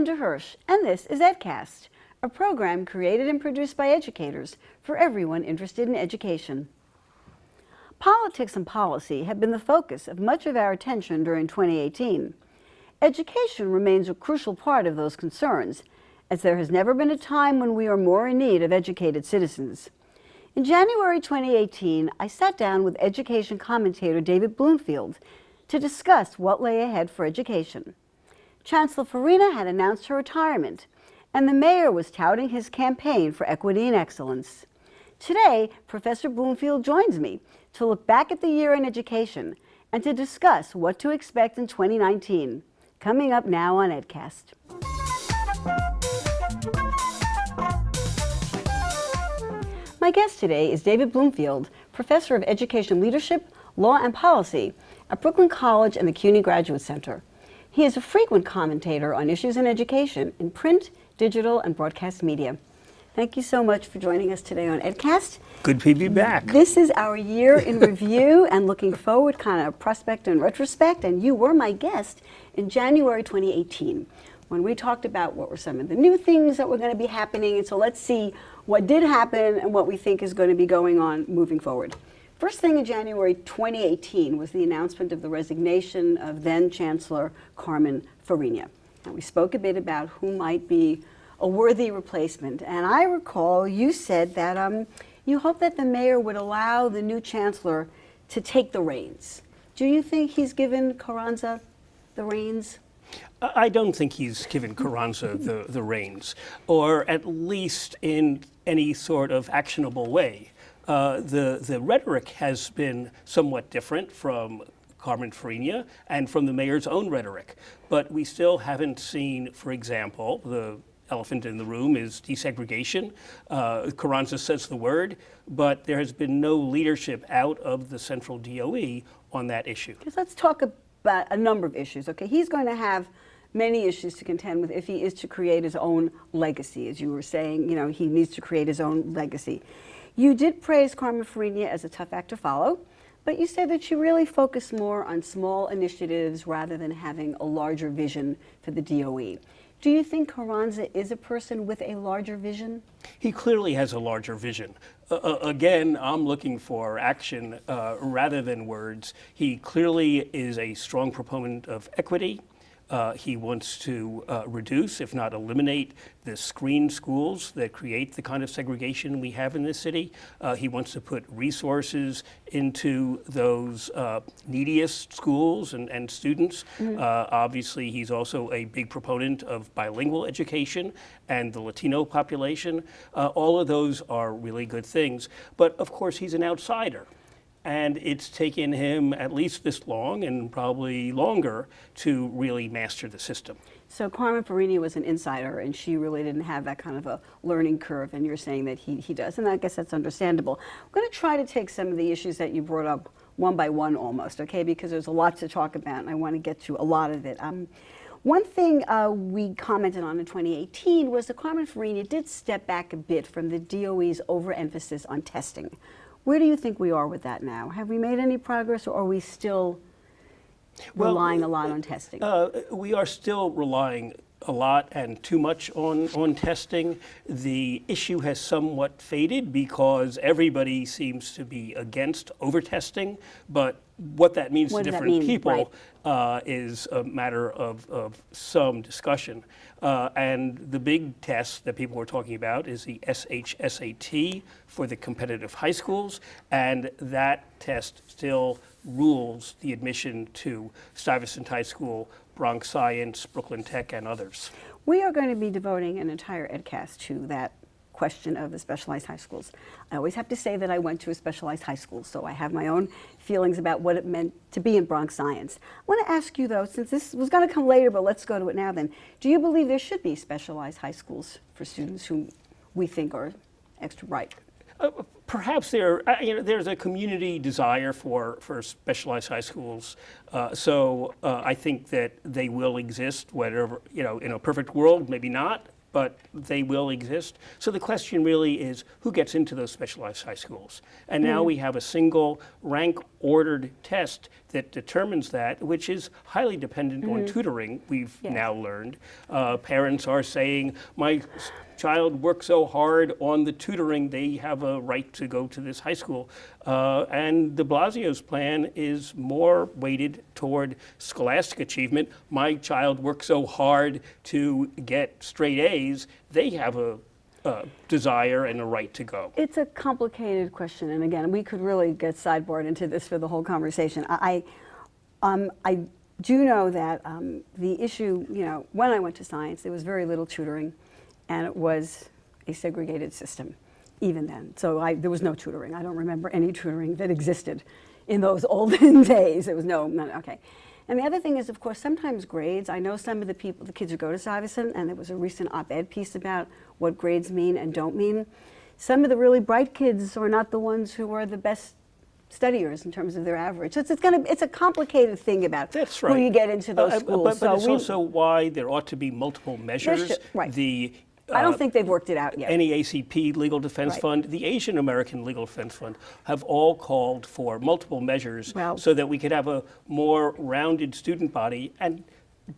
Linda Hirsch, and this is EdCast, a program created and produced by educators for everyone interested in education. Politics and policy have been the focus of much of our attention during 2018. Education remains a crucial part of those concerns, as there has never been a time when we are more in need of educated citizens. In January 2018, I sat down with education commentator David Bloomfield to discuss what lay ahead for education. Chancellor Farina had announced her retirement, and the mayor was touting his campaign for equity and excellence. Today, Professor Bloomfield joins me to look back at the year in education and to discuss what to expect in 2019. Coming up now on EdCast. My guest today is David Bloomfield, Professor of Education Leadership, Law and Policy at Brooklyn College and the CUNY Graduate Center. He is a frequent commentator on issues in education in print, digital, and broadcast media. Thank you so much for joining us today on EdCast. Good to be back. This is our year in review and looking forward, kind of prospect and retrospect, and you were my guest in January 2018 when we talked about what were some of the new things that were going to be happening. And so let's see what did happen and what we think is going to be going on moving forward. First thing in January 2018 was the announcement of the resignation of then Chancellor Carmen Farina. And we spoke a bit about who might be a worthy replacement. And I recall you said that you hope that the mayor would allow the new chancellor to take the reins. Do you think he's given Carranza the reins? I don't think he's given Carranza the reins, or at least in any sort of actionable way. The rhetoric has been somewhat different from Carmen Farina and from the mayor's own rhetoric, but we still haven't seen, for example, the elephant in the room is desegregation. Carranza says the word, but there has been no leadership out of the central DOE on that issue. Let's talk about a number of issues. Okay, he's going to have many issues to contend with if he is to create his own legacy. As you were saying, you know, he needs to create his own legacy. You did praise Carmen Farina as a tough act to follow, but you said that you really focus more on small initiatives rather than having a larger vision for the DOE. Do you think Carranza is a person with a larger vision? He clearly has a larger vision. Again, I'm looking for action rather than words. He clearly is a strong proponent of equity. He wants to reduce, if not eliminate, the screen schools that create the kind of segregation we have in this city. He wants to put resources into those neediest schools and students. Obviously, he's also a big proponent of bilingual education and the Latino population. All of those are really good things. But of course, he's an outsider. And it's taken him at least this long and probably longer to really master the system. So Carmen Farina was an insider and she really didn't have that kind of a learning curve, and you're saying that he does, and I guess that's understandable. I'm going to try to take some of the issues that you brought up one by one almost, okay, because there's a lot to talk about and I want to get to a lot of it. One thing we commented on in 2018 was that Carmen Farina did step back a bit from the DOE's overemphasis on testing. Where do you think we are with that now? Have we made any progress, or are we still relying a lot on testing? We are still relying a lot and too much on testing. The issue has somewhat faded because everybody seems to be against over-testing, but what that means to different people is a matter of some discussion. And the big test that people were talking about is the SHSAT for the competitive high schools, and that test still rules the admission to Stuyvesant High School, Bronx Science, Brooklyn Tech, and others. We are going to be devoting an entire EdCast to that question of the specialized high schools. I always have to say that I went to a specialized high school, so I have my own feelings about what it meant to be in Bronx Science. I want to ask you, though, since this was going to come later, but let's go to it now then. Do you believe there should be specialized high schools for students who we think are extra bright? Perhaps there's a community desire for specialized high schools, so I think that they will exist. Whatever, in a perfect world, maybe not. but they will exist. So the question really is who gets into those specialized high schools? And now we have a single rank-ordered test that determines that, which is highly dependent on tutoring, we've now learned. Parents are saying, my child worked so hard on the tutoring, they have a right to go to this high school. And de Blasio's plan is more weighted toward scholastic achievement. My child worked so hard to get straight A's, they have a desire and a right to go. It's a complicated question, and again, we could really get sidebarred into this for the whole conversation. I do know that the issue, when I went to science, there was very little tutoring, and it was a segregated system, even then. So there was no tutoring. I don't remember any tutoring that existed in those olden days. There was none, okay. And the other thing is, of course, sometimes grades. I know some of the kids who go to Stuyvesant, and there was a recent op-ed piece about what grades mean and don't mean. Some of the really bright kids are not the ones who are the best studiers in terms of their average. So it's a complicated thing about That's right. who you get into those schools. But it's also why there ought to be multiple measures. Right. The I don't think they've worked it out yet. NEACP Legal Defense Right. Fund, the Asian American Legal Defense Fund have all called for multiple measures Well, so that we could have a more rounded student body. And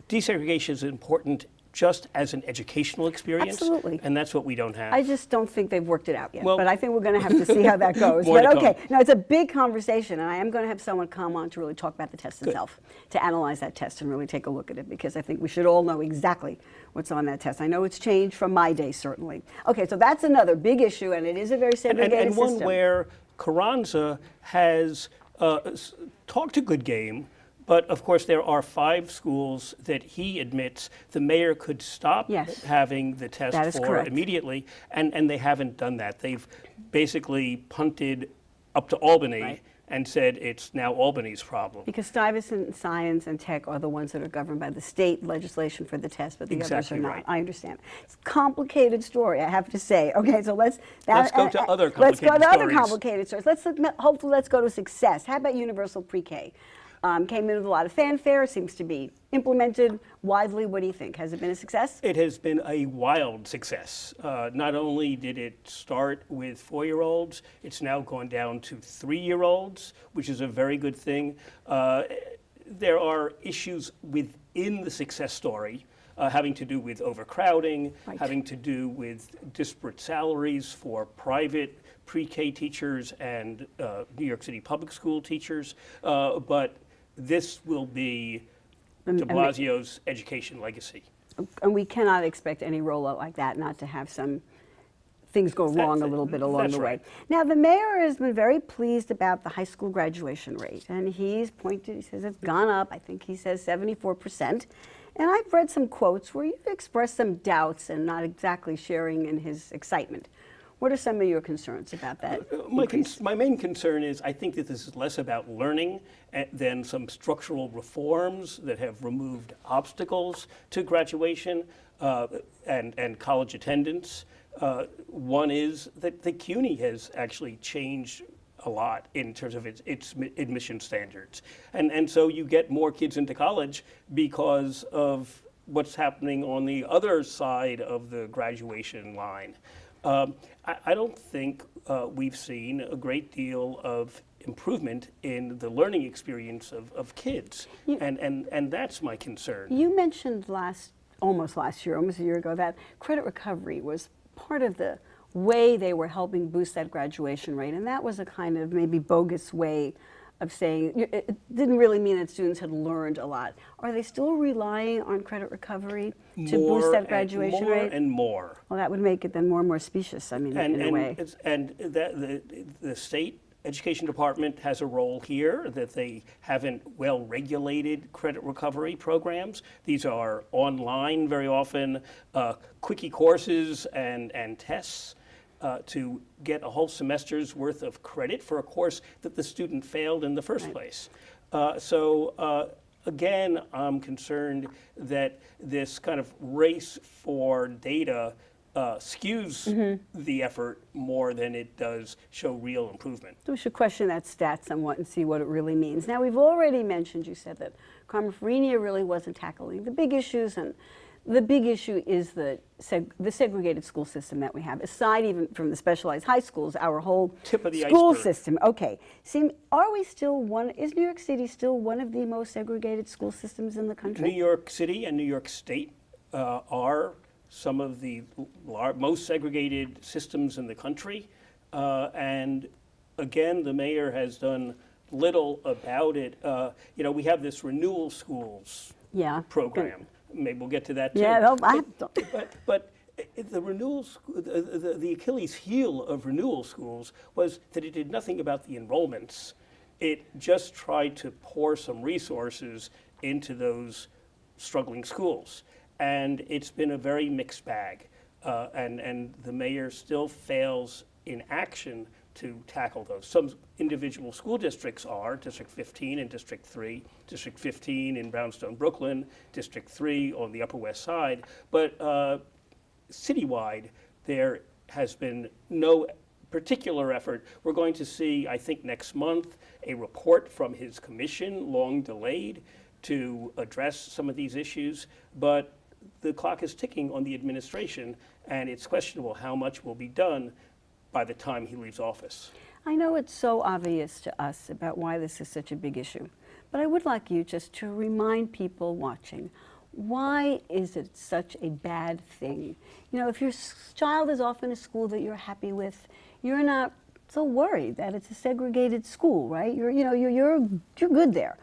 desegregation is important just as an educational experience. Absolutely. And that's what we don't have. I just don't think they've worked it out yet, Well, but I think we're going to have to see how that goes. More But to okay, come. no, it's a big conversation, and I am going to have someone come on to really talk about the test itself, to analyze that test and really take a look at it, because I think we should all know exactly what's on that test. I know it's changed from my day, certainly. Okay, so that's another big issue, and it is a very segregated and one system. where Carranza has talked a good game, but of course there are 5 schools that he admits the mayor could stop Yes. having the That test is for correct. immediately, and they haven't done that. They've basically punted up to Albany Right. and said it's now Albany's problem. Because Stuyvesant, Science, and Tech are the ones that are governed by the state legislation for the test, but the Exactly others are not. right. I understand. It's a complicated story, I have to say. Okay, so let's go to other Let's go to complicated other stories. complicated stories. Hopefully, let's go to success. How about universal pre-K? Came in with a lot of fanfare. Seems to be implemented widely. What do you think? Has it been a success? It has been a wild success. Not only did it start with 4-year-olds, it's now gone down to 3-year-olds, which is a very good thing. There are issues within the success story having to do with overcrowding, Right. having to do with disparate salaries for private pre-K teachers and New York City public school teachers. But this will be de Blasio's education legacy. And we cannot expect any rollout like that not to have some things go wrong a little bit along That's the way. right. Now, the mayor has been very pleased about the high school graduation rate, and he says it's gone up. I think he says 74%. And I've read some quotes where you've expressed some doubts and not exactly sharing in his excitement. What are some of your concerns about that? My main concern is I think that this is less about learning than some structural reforms that have removed obstacles to graduation and college attendance. One is that the CUNY has actually changed a lot in terms of its admission standards. And so you get more kids into college because of what's happening on the other side of the graduation line. I don't think we've seen a great deal of improvement in the learning experience of kids, and that's my concern. You mentioned almost a year ago, that credit recovery was part of the way they were helping boost that graduation rate, and that was a kind of maybe bogus way of saying it didn't really mean that students had learned a lot. Are they still relying on credit recovery to boost that graduation rate? More and more. Well, that would make it then more and more specious, I mean, in a way. The state education department has a role here, that they haven't well-regulated credit recovery programs. These are online very often, quickie courses and tests. To get a whole semester's worth of credit for a course that the student failed in the first place. Again, I'm concerned that this kind of race for data skews the effort more than it does show real improvement. So we should question that stat somewhat and see what it really means. Now, we've already mentioned, you said that Carmen Farina really wasn't tackling the big issues, and the big issue is the segregated school system that we have, aside even from the specialized high schools, our whole Tip of the school iceberg. system. Okay, are we still is New York City still one of the most segregated school systems in the country? New York City and New York State are some of the most segregated systems in the country. And again, the mayor has done little about it. We have this renewal schools program. Maybe we'll get to that too. Yeah, But the renewals, the Achilles heel of renewal schools was that it did nothing about the enrollments. It just tried to pour some resources into those struggling schools. And it's been a very mixed bag. And the mayor still fails in action to tackle those. Some individual school districts are, District 15 and District 3, District 15 in Brownstone, Brooklyn, District 3 on the Upper West Side, but citywide there has been no particular effort. We're going to see, I think next month, a report from his commission, long delayed, to address some of these issues, but the clock is ticking on the administration, and it's questionable how much will be done by the time he leaves office. I know it's so obvious to us about why this is such a big issue, but I would like you just to remind people watching, why is it such a bad thing? If your child is off in a school that you're happy with, you're not so worried that it's a segregated school, right? You're good there.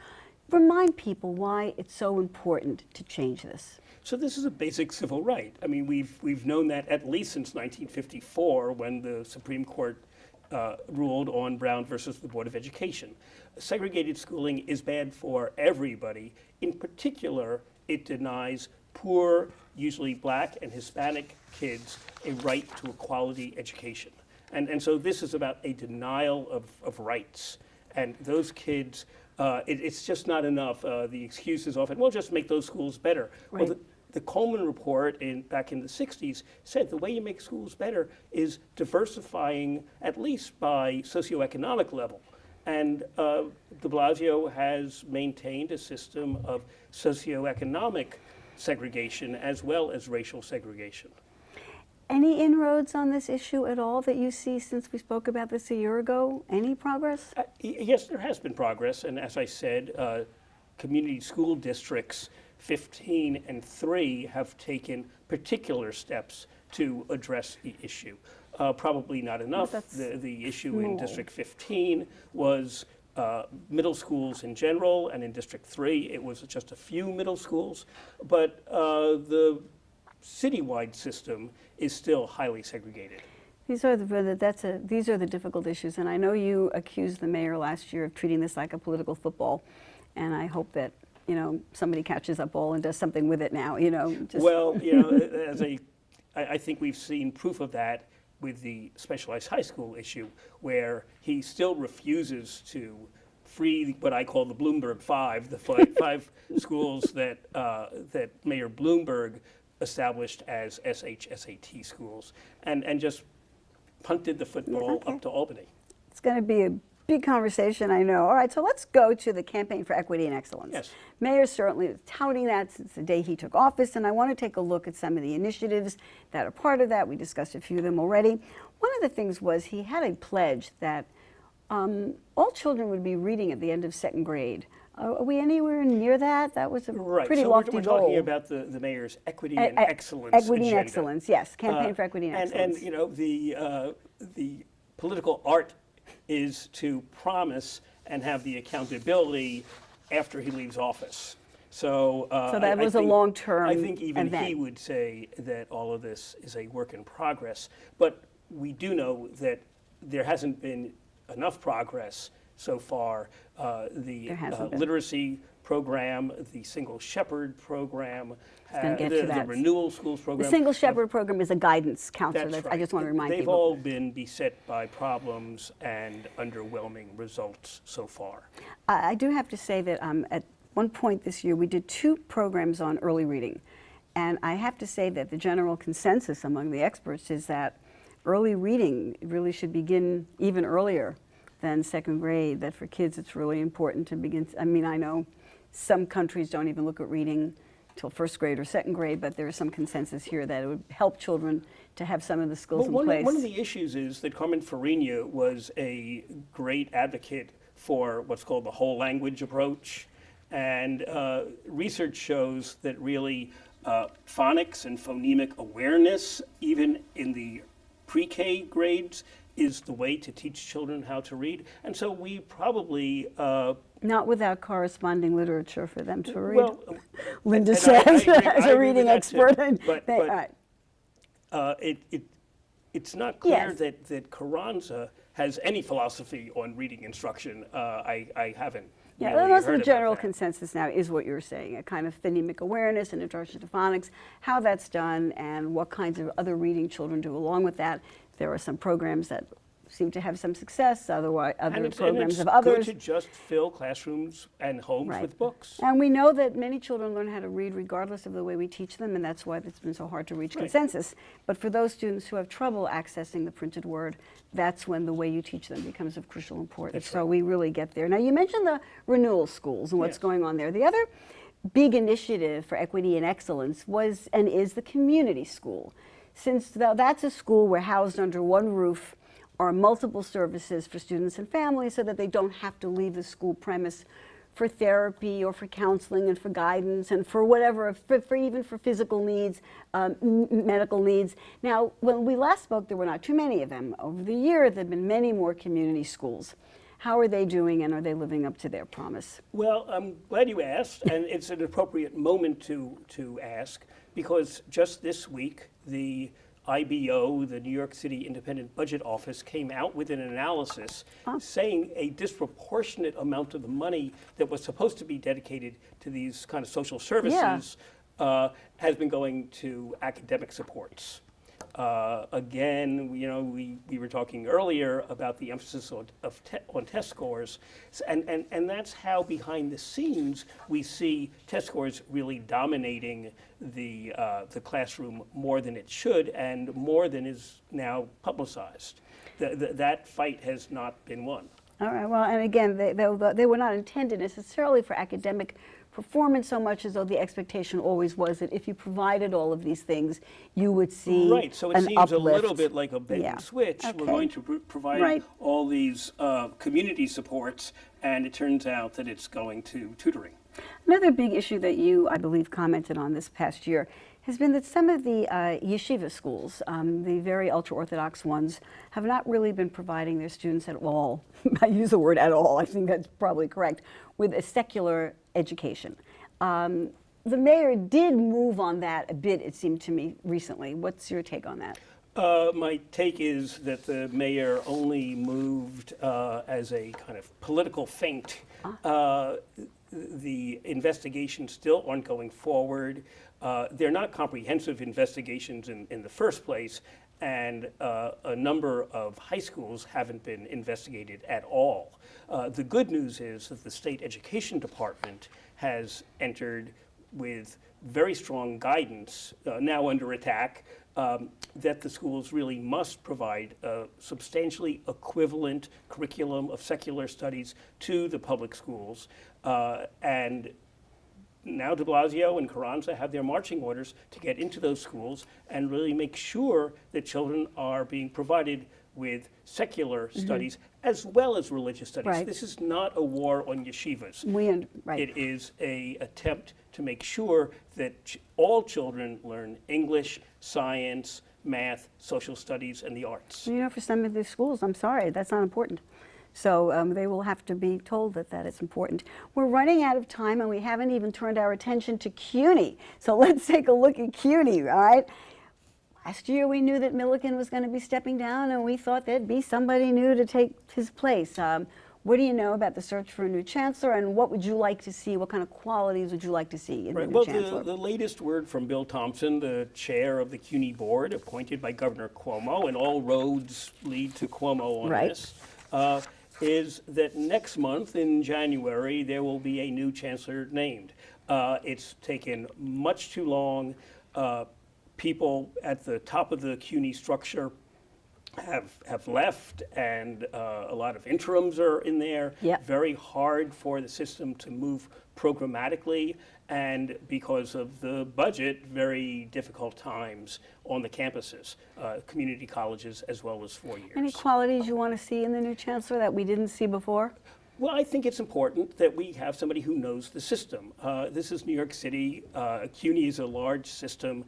Remind people why it's so important to change this. So this is a basic civil right. I mean, we've known that at least since 1954, when the Supreme Court ruled on Brown versus the Board of Education. Segregated schooling is bad for everybody. In particular, it denies poor, usually Black and Hispanic kids a right to a quality education. And so this is about a denial of rights. And those kids, it's just not enough. The excuse is often, well, just make those schools better. Right. Well, the Coleman report back in the 60s said the way you make schools better is diversifying, at least by socioeconomic level. And de Blasio has maintained a system of socioeconomic segregation as well as racial segregation. Any inroads on this issue at all that you see since we spoke about this a year ago? Any progress? Yes, there has been progress. And as I said, community school districts 15 and 3 have taken particular steps to address the issue. Probably not enough. The issue in District 15 was middle schools in general, and in District 3 it was just a few middle schools. But the citywide system is still highly segregated. These are the difficult issues, and I know you accused the mayor last year of treating this like a political football, and I hope that somebody catches that ball and does something with it now. Well, I think we've seen proof of that with the specialized high school issue, where he still refuses to free what I call the Bloomberg Five, the five schools that Mayor Bloomberg established as SHSAT schools, and just punted the football up to Albany. It's going to be a big conversation, I know. All right, so let's go to the Campaign for Equity and Excellence. Yes. Mayor certainly is touting that since the day he took office, and I want to take a look at some of the initiatives that are part of that. We discussed a few of them already. One of the things was he had a pledge that all children would be reading at the end of second grade. Are we anywhere near that? That was a pretty lofty goal. We're talking about the mayor's equity and excellence Equity agenda. and excellence, yes. Campaign for equity and excellence. And the political art is to promise and have the accountability after he leaves office. So that was a long-term I think even event. he would say that all of this is a work in progress. But we do know that there hasn't been enough progress so far. The literacy program, the Single Shepherd program, the Renewal Schools program. The Single Shepherd program is a guidance counselor. That's right. I just want to remind They've people. all been beset by problems and underwhelming results so far. I do have to say that at one point this year we did 2 programs on early reading. And I have to say that the general consensus among the experts is that early reading really should begin even earlier than second grade, that for kids it's really important to begin. I mean, I know some countries don't even look at reading till first grade or second grade, but there's some consensus here that it would help children to have some of the skills in place. One of the issues is that Carmen Farina was a great advocate for what's called the whole language approach. And research shows that really phonics and phonemic awareness, even in the pre-K grades, is the way to teach children how to read. And so we probably... not without corresponding literature for them to read. Well, Linda and says, I agree- as I a agree reading with that expert. too. But all right. It's not clear Yes. that Carranza has any philosophy on reading instruction. I haven't Yeah, really most of heard the about general that. consensus now is what you're saying, a kind of phonemic awareness and introduction to phonics, how that's done and what kinds of other reading children do along with that. There are some programs that seem to have some success, otherwise other programs of others. Good to just fill classrooms and homes Right. with books. And we know that many children learn how to read regardless of the way we teach them, and that's why it's been so hard to reach Right. consensus. But for those students who have trouble accessing the printed word, that's when the way you teach them becomes of crucial importance. That's So right. we really get there. Now, you mentioned the renewal schools and what's Yes. going on there. The other big initiative for equity and excellence was and is the community school. Since that's a school we're housed under one roof, or multiple services for students and families so that they don't have to leave the school premise for therapy or for counseling and for guidance and for whatever, for even for physical needs, medical needs. Now, when we last spoke, there were not too many of them. Over the year, there have been many more community schools. How are they doing, and are they living up to their promise? Well, I'm glad you asked, and it's an appropriate moment to ask, because just this week, the IBO, the New York City Independent Budget Office, came out with an analysis saying a disproportionate amount of the money that was supposed to be dedicated to these kind of social services has been going to academic supports. Again, you know, we were talking earlier about the emphasis on test scores, and that's how behind the scenes we see test scores really dominating the classroom more than it should and more than is now publicized. That fight has not been won. All right, well, and again, they were not intended necessarily for academic performance so much as though the expectation always was that if you provided all of these things, you would see Right, so it an seems uplift. a little bit like a bait Yeah. and switch. Okay. We're going to provide Right. all these community supports, and it turns out that it's going to tutoring. Another big issue that you, I believe, commented on this past year has been that some of the yeshiva schools, the very ultra-Orthodox ones, have not really been providing their students at all, I use the word at all, I think that's probably correct, with a secular education. The mayor did move on that a bit, it seemed to me, recently. What's your take on that? My take is that the mayor only moved as a kind of political feint. The investigations still aren't going forward. They're not comprehensive investigations in the first place, and a number of high schools haven't been investigated at all. The good news is that the state education department has entered with very strong guidance, now under attack, that the schools really must provide a substantially equivalent curriculum of secular studies to the public schools. And now de Blasio and Carranza have their marching orders to get into those schools and really make sure that children are being provided with secular studies as well as religious studies. Right. This is not a war on yeshivas. Right. It is an attempt to make sure that all children learn English, science, math, social studies, and the arts. You know, for some of these schools, I'm sorry, that's not important. So they will have to be told that is important. We're running out of time, and we haven't even turned our attention to CUNY. So let's take a look at CUNY, all right? Last year, we knew that Milliken was going to be stepping down, and we thought there'd be somebody new to take his place. What do you know about the search for a new chancellor, and what would you like to see? What kind of qualities would you like to see in the new chancellor? The latest word from Bill Thompson, the chair of the CUNY board, appointed by Governor Cuomo, and all roads lead to Cuomo on Right. this, is that next month in January there will be a new chancellor named. It's taken much too long. People at the top of the CUNY structure have left, and a lot of interims are in there. Yep. Very hard for the system to move programmatically, and because of the budget, very difficult times on the campuses, community colleges as well as 4 years. Any qualities you want to see in the new chancellor that we didn't see before? Well, I think it's important that we have somebody who knows the system. This is New York City. CUNY is a large system.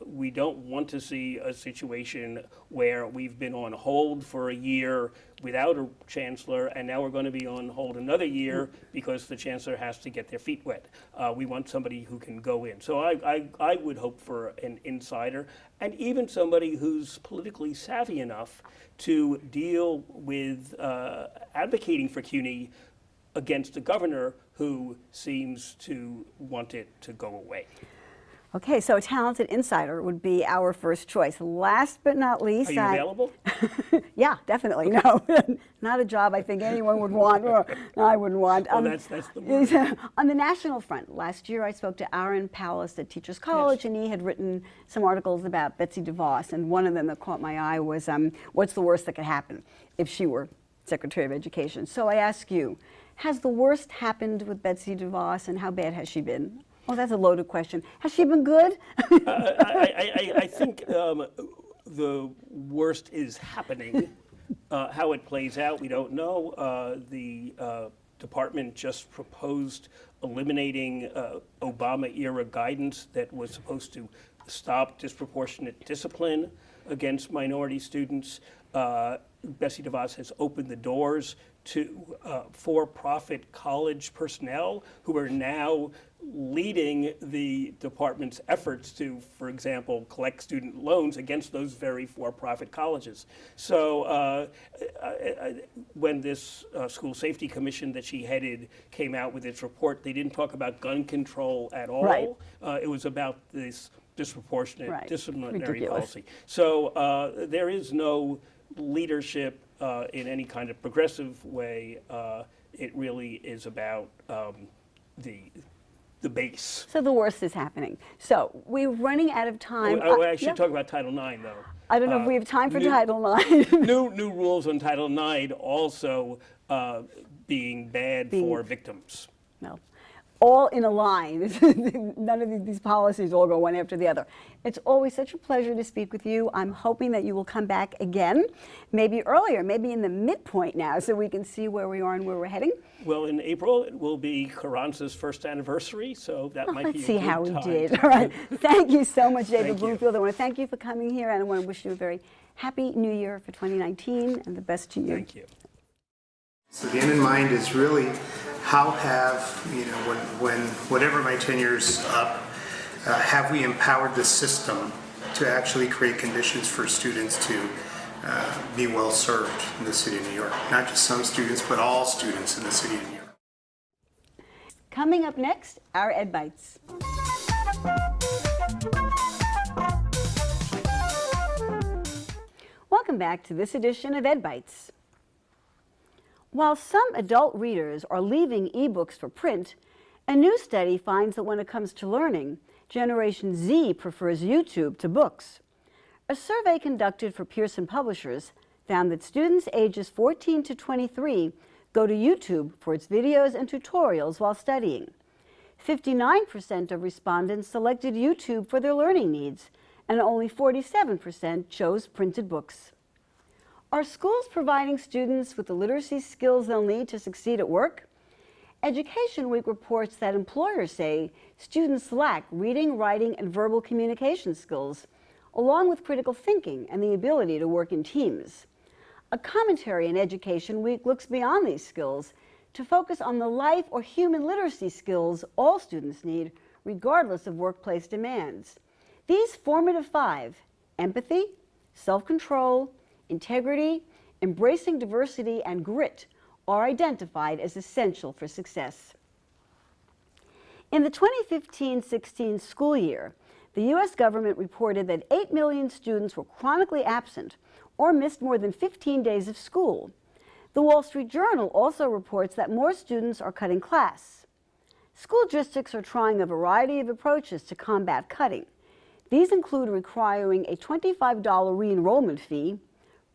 We don't want to see a situation where we've been on hold for a year without a chancellor, and now we're going to be on hold another year because the chancellor has to get their feet wet. We want somebody who can go in. So I would hope for an insider, and even somebody who's politically savvy enough to deal with advocating for CUNY against a governor who seems to want it to go away. Okay, so a talented insider would be our first choice. Last but not least, Are you available? Yeah, definitely. No, not a job I think anyone would want. Or, no, I wouldn't want. Well, that's the word. On the national front, last year I spoke to Aaron Pallas at Teachers College, and he had written some articles about Betsy DeVos, and one of them that caught my eye was, what's the worst that could happen if she were Secretary of Education? So I ask you, has the worst happened with Betsy DeVos, and how bad has she been? Oh, that's a loaded question. Has she been good? I think the worst is happening. How it plays out, we don't know. The department just proposed eliminating Obama-era guidance that was supposed to stop disproportionate discipline against minority students. Betsy DeVos has opened the doors to for-profit college personnel who are now leading the department's efforts to, for example, collect student loans against those very for-profit colleges. So when this school safety commission that she headed came out with its report, they didn't talk about gun control at all. Right. It was about this disproportionate disciplinary Ridiculous. policy. So there is no leadership in any kind of progressive way. It really is about the base. So the worst is happening. So we're running out of time. I should talk about Title IX, though. I don't know if we have time for Title IX. New rules on Title IX also being bad for victims. No. All in a line. None of these policies all go one after the other. It's always such a pleasure to speak with you. I'm hoping that you will come back again, maybe earlier, maybe in the midpoint now, so we can see where we are and where we're heading. Well, in April, it will be Carranza's first anniversary, so that might be a good Let's see how we time. did. All right. Thank you so much, David Thank you. Bloomfield. I want to thank you for coming here, and I want to wish you a very happy new year for 2019 and the best to you. Thank you. So the end in mind is really how have, when whatever my tenure's up, have we empowered the system to actually create conditions for students to be well served in the city of New York? Not just some students, but all students in the city of New York. Coming up next, our Ed Bites. Welcome back to this edition of Ed Bites. While some adult readers are leaving ebooks for print, a new study finds that when it comes to learning, Generation Z prefers YouTube to books. A survey conducted for Pearson Publishers found that students ages 14 to 23 go to YouTube for its videos and tutorials while studying. 59% of respondents selected YouTube for their learning needs, and only 47% chose printed books. Are schools providing students with the literacy skills they'll need to succeed at work? Education Week reports that employers say students lack reading, writing, and verbal communication skills, along with critical thinking and the ability to work in teams. A commentary in Education Week looks beyond these skills to focus on the life or human literacy skills all students need, regardless of workplace demands. These formative 5, empathy, self-control, integrity, embracing diversity, and grit, are identified as essential for success. In the 2015-16 school year, the U.S. government reported that 8 million students were chronically absent or missed more than 15 days of school. The Wall Street Journal also reports that more students are cutting class. School districts are trying a variety of approaches to combat cutting. These include requiring a $25 re-enrollment fee,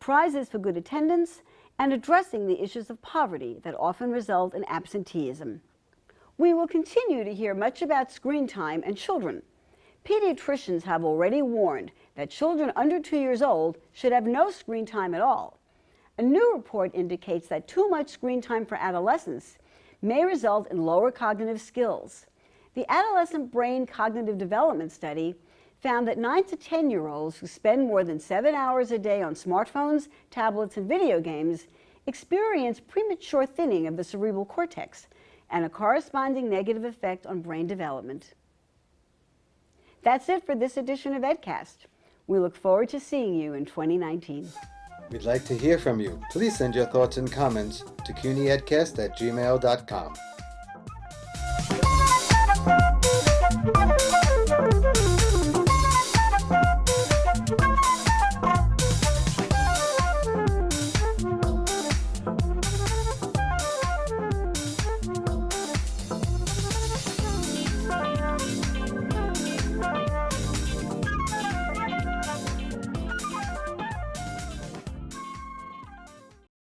prizes for good attendance, and addressing the issues of poverty that often result in absenteeism. We will continue to hear much about screen time and children. Pediatricians have already warned that children under 2 years old should have no screen time at all. A new report indicates that too much screen time for adolescents may result in lower cognitive skills. The Adolescent Brain Cognitive Development Study found that 9 to 10-year-olds who spend more than 7 hours a day on smartphones, tablets, and video games experience premature thinning of the cerebral cortex and a corresponding negative effect on brain development. That's it for this edition of EdCast. We look forward to seeing you in 2019. We'd like to hear from you. Please send your thoughts and comments to cunyedcast@gmail.com.